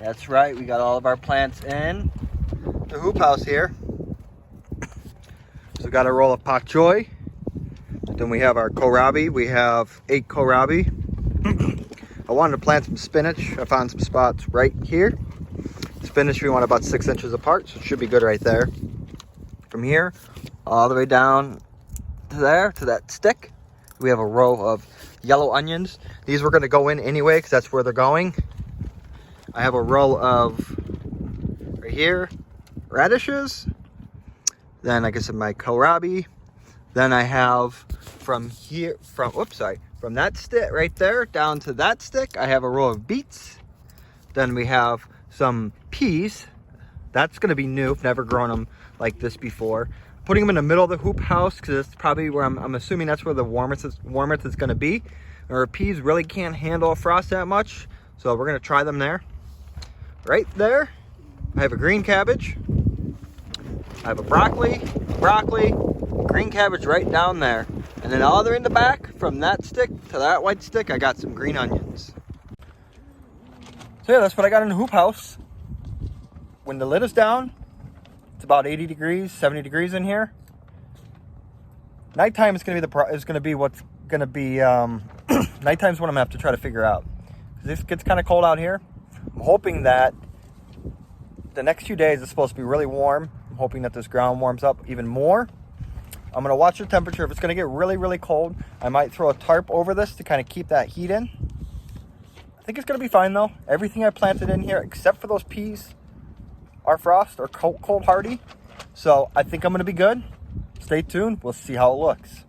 That's right, we got all of our plants in the hoop house here. So we got a roll of pak choi. Then we have our kohlrabi. We have 8 kohlrabi. I wanted to plant some spinach. I found some spots right here. Spinach we want about 6 inches apart, so it should be good right there. From here all the way down to there, to that stick, we have a row of yellow onions. These were going to go in anyway because that's where they're going. I have a row of, right here, radishes. Then like I said, my kohlrabi. Then I have from here, from that stick right there down to that stick, I have a row of beets. Then we have some peas. That's going to be new. I've never grown them like this before. Putting them in the middle of the hoop house because it's probably where I'm assuming that's where the warmth is going to be. Our peas really can't handle frost that much, so we're going to try them there. Right there, I have a green cabbage. I have a broccoli, green cabbage right down there. And then all the way in the back, from that stick to that white stick, I got some green onions. So yeah, that's what I got in the hoop house. When the lid is down, it's about 80 degrees, 70 degrees in here. Nighttime is going to be what's going to be. Nighttime's what I'm going to have to try to figure out. This gets kind of cold out here. I'm hoping that the next few days is supposed to be really warm. I'm hoping that this ground warms up even more. I'm going to watch the temperature. If it's going to get really, really cold, I might throw a tarp over this to kind of keep that heat in. I think it's going to be fine though. Everything I planted in here, except for those peas, are frost or cold hardy. So I think I'm going to be good. Stay tuned. We'll see how it looks.